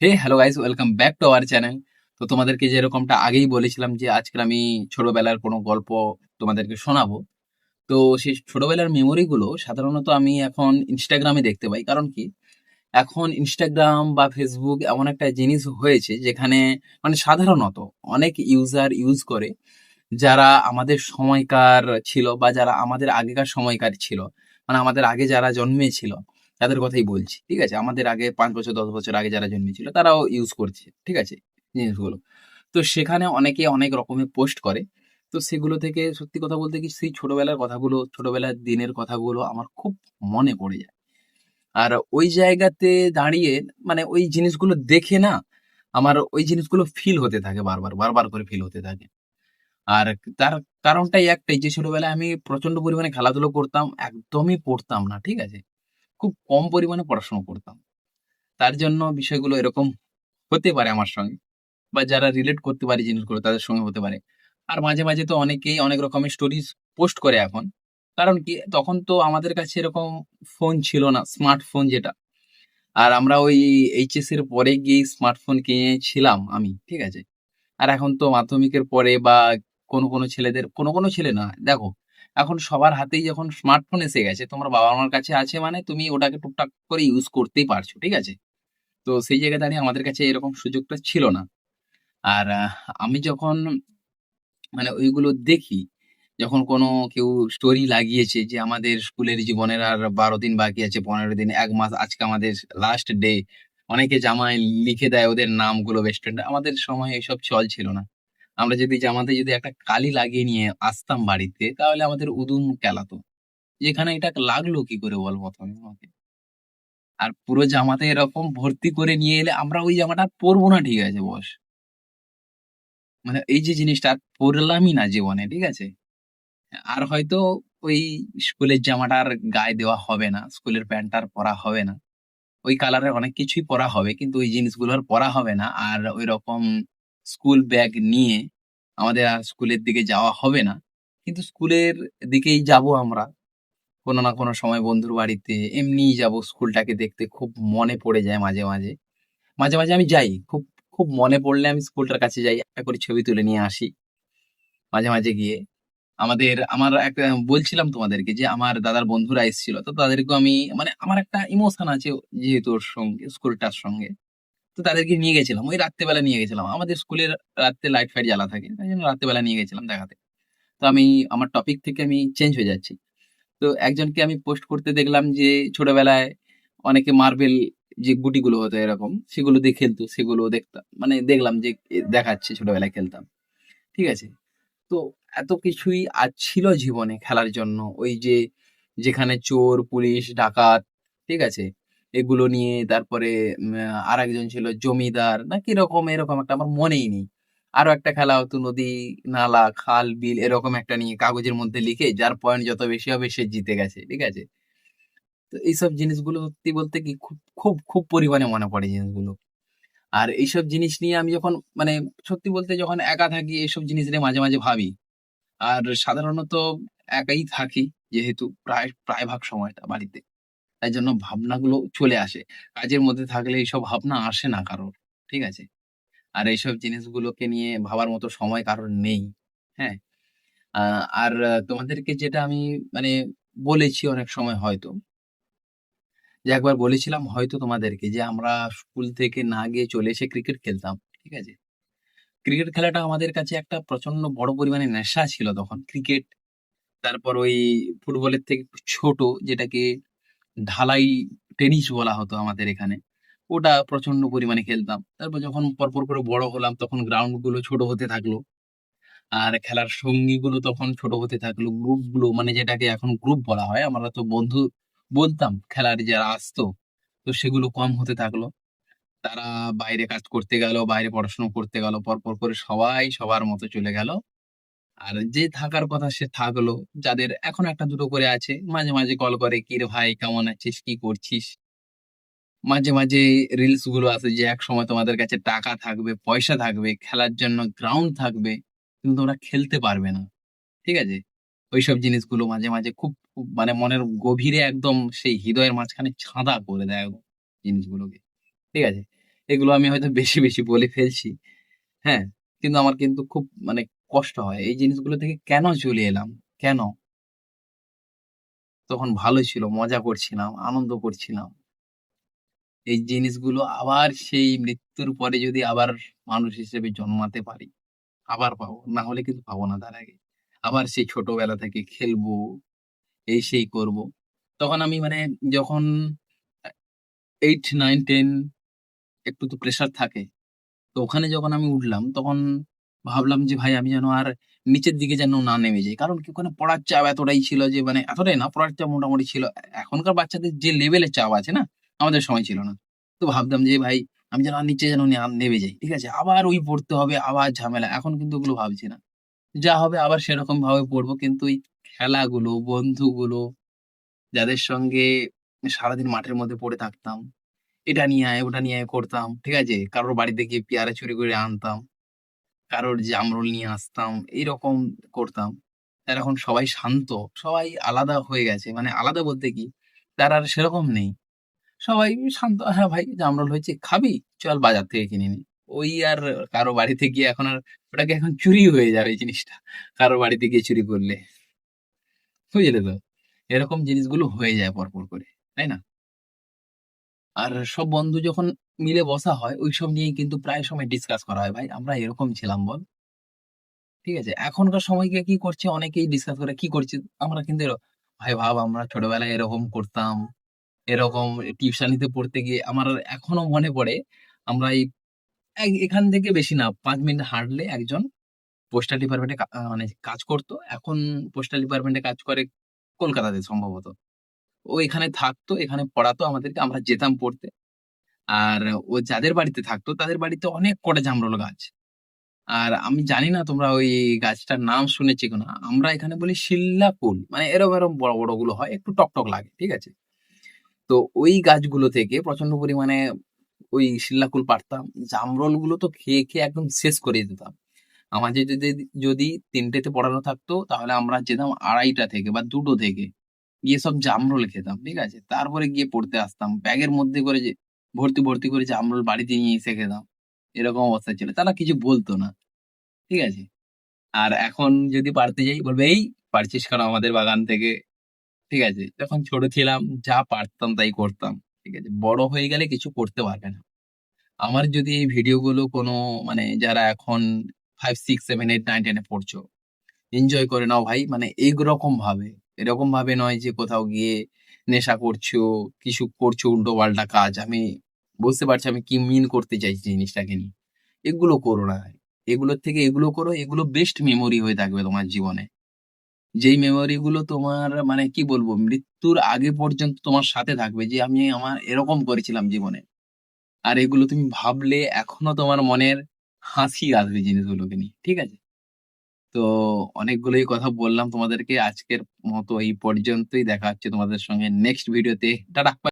Hey hello guys, welcome back to our channel. তো তোমাদেরকে যেরকমটা আগেই বলেছিলাম যে আজকে আমি ছোটবেলার কোনো গল্প তোমাদেরকে শোনাবো। তো সেই ছোটবেলার মেমোরি গুলো সাধারণত আমি এখন ইনস্টাগ্রামে দেখতে পাই। কারণ কি, এখন ইনস্টাগ্রাম বা ফেসবুক এমন একটা জিনিস হয়েছে যেখানে মানে সাধারণত অনেক ইউজার ইউজ করে যারা আমাদের সময়কার ছিল বা যারা আমাদের আগেকার সময়কার ছিল। মানে আমাদের আগে যারা জন্মেছিল তাদের কথাই বলছি। ঠিক আছে? আমাদের আগে ৫ বছর ১০ বছর আগে যারা জন্মেছিল তারাও ইউজ করছে। ঠিক আছে? জিনিসগুলো। তো সেখানে অনেকে অনেক রকমের পোস্ট করে। তো সেগুলো থেকে সত্যি কথা বলতে কি, সেই ছোটবেলার কথাগুলো, ছোটবেলার দিনের কথাগুলো আমার খুব মনে পড়ে যায়। আর ওই জায়গাতে দাঁড়িয়ে মানে ওই জিনিসগুলো দেখে না আমার ওই জিনিসগুলো ফিল হতে থাকে বারবার করে ফিল হতে থাকে। আর তার কারণটাই একটাই যে ছোটবেলায় আমি প্রচন্ড পরিমাণে খেলাধুলো করতাম, একদমই পড়তাম না। ঠিক আছে? খুব কম পরিমাণে পড়াশোনা করতাম। তার জন্য বিষয়গুলো এরকম হতে পারে আমার সঙ্গে, বা যারা রিলেট করতে পারে জিনিসগুলো তাদের সঙ্গে হতে পারে। আর মাঝে মাঝে তো অনেকেই অনেক রকমের স্টোরিজ পোস্ট করে এখন। কারণ কি, তখন তো আমাদের কাছে এরকম ফোন ছিল না, স্মার্টফোন যেটা। আর আমরা ওই এইচএস এর পরে গিয়েই স্মার্টফোন কিনেছিলাম আমি। ঠিক আছে? আর এখন তো মাধ্যমিকের পরে বা কোনো ছেলেদের কোনো ছেলে না, দেখো এখন সবার হাতেই যখন স্মার্টফোন এসে গেছে, তোমার বাবা-মার কাছে আছে মানে তুমি ওটাকে টুকটাক করে ইউজ করতেই পারছো। ঠিক আছে? তো সেই জায়গায় দাঁড়িয়ে আমাদের কাছে এরকম সুযোগটা ছিল না। আর আমি যখন মানে ওইগুলো দেখি, যখন কোনো কেউ স্টোরি লাগিয়েছে যে আমাদের স্কুলের জীবনের আর ১২ দিন বাকি আছে, ১৫ দিন, ১ মাস, আজকে আমাদের লাস্ট ডে। অনেকে জামায় লিখে দেয় ওদের নামগুলো, বেস্ট ফ্রেন্ড। আমাদের সময় এসব চল ছিল না। আমরা যদি জামাতে যদি একটা কালি লাগিয়ে নিয়ে আসতাম বাড়িতে, তাহলে আমাদের উদুম কেলাতো। যে এখানে এটা লাগলো কি করে বল ১ম এ আমাকে? আর পুরো জামাতে এরকম ভর্তি করে নিয়ে এলে আমরা ওই জামাটা আর পরবো না, ঠিক আছে বস। মানে এই যে জিনিসটা আর পরলামই না জীবনে, ঠিক আছে? আর হয়তো ওই স্কুলের জামাটা আর গায়ে দেওয়া হবে না। স্কুলের প্যান্টটা আর পরা হবে না। ওই কালারের অনেক কিছুই পরা হবে। কিন্তু ওই জিনিসগুলো আর পরা হবে না। আর ঐরকম স্কুল ব্যাগ নিয়ে আমাদের আর স্কুলের দিকে যাওয়া হবে না। কিন্তু স্কুলের দিকেই যাবো আমরা। কোনো না কোনো সময় বন্ধুর বাড়িতে এমনিই যাবো স্কুলটাকে দেখতে। খুব মনে পড়ে যায় মাঝে মাঝে। মাঝে মাঝে আমি যাই। খুব মনে পড়লে আমি স্কুলটার কাছে যাই। একটা করে ছবি তুলে নিয়ে আসি মাঝে মাঝে গিয়ে। আমার একটা বলছিলাম তোমাদেরকে যে আমার দাদার বন্ধুরা এসেছিল। তো তাদেরকেও আমি মানে আমার একটা ইমোশন আছে যেহেতু ওর সঙ্গে, স্কুলটার সঙ্গে। তো তাদেরকে নিয়ে গেছিলাম। ওই রাত্রে বেলা নিয়ে গেছিলাম। আমাদের স্কুলের রাত্রে লাইট ফাইট জ্বালা থাকে। তাই জন্য রাত্রে বেলা নিয়ে গেছিলাম দেখাতে। তো আমি আমার টপিক থেকে আমি চেঞ্জ হয়ে যাচ্ছি। তো একজনকে আমি পোস্ট করতে দেখলাম যে ছোটবেলায় অনেকে মার্বেল যে গুটিগুলো হতো এরকম, সেগুলো দিয়ে খেলতো। সেগুলো দেখতাম। মানে দেখলাম যে দেখাচ্ছে ছোটবেলায় খেলতাম। ঠিক আছে? তো এত কিছুই আজ ছিল জীবনে খেলার জন্য। ওই যে যেখানে চোর, পুলিশ, ডাকাত, ঠিক আছে? এগুলো নিয়ে তারপরে আরেকজন ছিল জমিদার না কিরকম এরকম একটা, আমার মনেই নেই। আরো একটা খেলা হতো নদী, নালা, খাল, বিল এরকম একটা নিয়ে কাগজের মধ্যে লিখে যার পয়েন্ট যত বেশি হবে সে জিতে গেছে। ঠিক আছে? তো এইসব জিনিসগুলো সত্যি বলতে কি খুব পরিমাণে মনে পড়ে জিনিসগুলো। আর এইসব জিনিস নিয়ে আমি যখন মানে সত্যি বলতে যখন একা থাকি এইসব জিনিস নিয়ে মাঝে মাঝে ভাবি। আর সাধারণত একাই থাকি যেহেতু প্রায় ভাগ সময়টা বাড়িতে। তাই জন্য ভাবনাগুলো চলে আসে। কাজের মধ্যে থাকলে এইসব ভাবনা আসে না কারোর। ঠিক আছে? আর এইসব জিনিসগুলোকে নিয়ে ভাবার মতো সময় কারোর নেই। হ্যাঁ? আ আর তোমাদেরকে যেটা আমি মানে বলেছি অনেক সময় হয়তো, যে একবার বলেছিলাম হয়তো তোমাদেরকে যে আমরা স্কুল থেকে না গিয়ে চলে এসে ক্রিকেট খেলতাম। ঠিক আছে? ক্রিকেট খেলাটা আমাদের কাছে একটা প্রচন্ড বড় পরিমাণে নেশা ছিল তখন। ক্রিকেট, তারপর ওই ফুটবলের থেকে একটু ছোট যেটাকে ঢালাই টেনিস বলা হতো আমাদের এখানে। ওটা প্রচন্ড পরিমাণে খেলতাম। তারপর যখন পরপর করে বড় হলাম তখন গ্রাউন্ড গুলো ছোট হতে থাকলো। আর খেলার সঙ্গীগুলো তখন ছোট হতে থাকলো। গ্রুপগুলো মানে যেটাকে এখন গ্রুপ বলা হয়। আমরা তো বন্ধু বলতাম খেলার যারা আসতো। তো সেগুলো কম হতে থাকলো। তারা বাইরে কাজ করতে গেল, বাইরে পড়াশোনা করতে গেল। পরপর করে সবাই সবার মতো চলে গেল। আর যে থাকার কথা সে থাকলো। যাদের এখন ১ টা ২ টো করে আছে, মাঝে মাঝে কল করে, "কিরে ভাই কেমন আছিস? কি করছিস?" মাঝে মাঝে রিলস গুলো আছে যে একসময় তোমাদের কাছে টাকা থাকবে, পয়সা থাকবে, খেলার জন্য গ্রাউন্ড থাকবে। কিন্তু তোমরা খেলতে পারবে না। ঠিক আছে? ওইসব জিনিসগুলো মাঝে মাঝে খুব মানে মনের গভীরে একদম সেই হৃদয়ের মাঝখানে ছাঁদা করে দেয় জিনিসগুলোকে। ঠিক আছে? এগুলো আমি হয়তো বেশি বেশি বলে ফেলছি। হ্যাঁ, কিন্তু আমার কিন্তু খুব মানে কষ্ট হয় এই জিনিসগুলো থেকে কেন চলে এলাম, কেন? তখন ভালোই ছিল, মজা করছিলাম, আনন্দ করছিলাম। এই জিনিসগুলো আবার সেই মৃত্যুর পরে যদি আবার মানুষ হিসেবে জন্মাতে পারি, আবার পাবো। না হলে কিন্তু পাবো না তার আগে। আবার সেই ছোটবেলা থেকে খেলবো, এই সেই করবো। তখন আমি মানে যখন আ 8, 9, 10 একটু তো প্রেশার থাকে। তো ওখানে যখন আমি উঠলাম তখন ভাবলাম যে ভাই আমি যেন আর নিচের দিকে যেন না নেমে যাই। কারণ কি ওখানে পড়ার চাপ এতটাই ছিল যে মানে এতটাই না পড়ার চাপ মোটামুটি ছিল। এখনকার বাচ্চাদের যে লেভেলের চাপ আছে না? আমাদের সময় ছিল না। তো ভাবতাম যে ভাই আমি যেন আর নিচে যেন নেমে যাই। ঠিক আছে? আবার ওই পড়তে হবে, আবার ঝামেলা। এখন কিন্তু ওগুলো ভাবছি না। যা হবে আবার সেরকম ভাবে পড়বো। কিন্তু ওই খেলাগুলো, বন্ধুগুলো যাদের সঙ্গে সারাদিন মাঠের মধ্যে পড়ে থাকতাম। এটা নিয়ে আয়, ওটা নিয়ে আয় করতাম। ঠিক আছে? কারোর বাড়িতে গিয়ে পেয়ারা চুরি করে আনতাম। কারোর জামরুল নিয়ে আসতাম। এইরকম করতাম। আর এখন সবাই শান্ত। সবাই আলাদা হয়ে গেছে। মানে আলাদা বলতে কি? তারা আর সেরকম নেই। সবাই শান্ত, "হ্যাঁ ভাই জামরুল হয়েছে, খাবি? চল বাজার থেকে কিনে নিই।" ওই আর কারো বাড়িতে গিয়ে এখন আর ওটাকে এখন চুরি হয়ে যাবে এই জিনিসটা। কারো বাড়িতে গিয়ে চুরি করলে। বুঝলে তো? এরকম জিনিসগুলো হয়ে যায় পরপর করে। তাই না? আর সব বন্ধু যখন মিলে বসা হয়, ওইসব নিয়েই কিন্তু প্রায় সময় ডিসকাস করা হয়। ভাই আমরা এরকম ছিলাম বল। ঠিক আছে? এখনকার সময়কে কি করছে অনেকেই ডিসকাস করে, "কি করছিস?" আমরা কিন্তু ভাই ভাব আমরা ছোটবেলায় এরকম করতাম। এরকম টিউশনিতে পড়তে গিয়ে আমার এখনো মনে পড়ে আমরা এই এখান থেকে বেশি না ৫ মিনিট হাঁটলে একজন পোস্টাল ডিপার্টমেন্টে মানে কাজ করত। এখন পোস্টাল ডিপার্টমেন্টে কাজ করে কলকাতাতে সম্ভবত। ও এখানে থাকতো, এখানে পড়াতো আমাদেরকে। আমরা যেতাম পড়তে। আর ও যাদের বাড়িতে থাকতো তাদের বাড়িতে অনেক কটা জামরুল গাছ। আর আমি জানি না তোমরা ওই গাছটার নাম শুনেছি কিনা? আমরা এখানে বলি শিল্লা কুল। মানে এরম বড়, বড় গুলো হয়। একটু টকটক লাগে। ঠিক আছে? তো ওই গাছগুলো থেকে প্রচন্ড পরিমাণে ওই শিল্লা কুল পাড়তাম। জামরুল গুলো তো খেয়ে, খেয়ে একদম শেষ করে দিতাম। আমাদের যদি ৩ টেতে পড়ানো থাকতো তাহলে আমরা যেতাম ২:৩০ থেকে বা ২টো থেকে। গিয়ে সব জামরুল খেতাম। ঠিক আছে? তারপরে গিয়ে পড়তে আসতাম। ব্যাগের মধ্যে করে যে ভর্তি, ভর্তি করে জামরুল বাড়িতে নিয়ে এসে খেতাম। এরকম অবস্থা ছিল। তারা কিছু বলত না। ঠিক আছে? আর এখন যদি পারতে যাই বলবে, "এই পারছিস কেন আমাদের বাগান থেকে?" ঠিক আছে? যখন ছোট ছিলাম যা পারতাম তাই করতাম। ঠিক আছে? বড় হয়ে গেলে কিছু করতে পারবে না। আমার যদি এই ভিডিওগুলো কোনো মানে যারা এখন ৫, ৬, ৭, ৮, ৯, ১০ এ পড়ছো, এনজয় করে নাও ভাই। মানে এইরকম ভাবে। এরকম ভাবে নয় যে কোথাও গিয়ে নেশা করছো, কিছু করছো উল্টোপাল্টা কাজ। আমি বুঝতে পারছি আমি কি মিন করতে চাইছি জিনিসটাকে নিয়ে। এগুলো করো না। এগুলোর থেকে এগুলো করো, এগুলো বেস্ট মেমোরি হয়ে থাকবে তোমার জীবনে। যেই মেমোরি গুলো তোমার মানে কি বলবো মৃত্যুর আগে পর্যন্ত তোমার সাথে থাকবে যে আমি আমার এরকম করেছিলাম জীবনে। আর এগুলো তুমি ভাবলে এখনো তোমার মনের হাসি আসবে জিনিসগুলোকে নিয়ে। ঠিক আছে? তো অনেকগুলোই কথা বললাম তোমাদেরকে। আজকের মতো এই পর্যন্তই। দেখা হচ্ছে তোমাদের সঙ্গে নেক্সট ভিডিওতে। টাটা।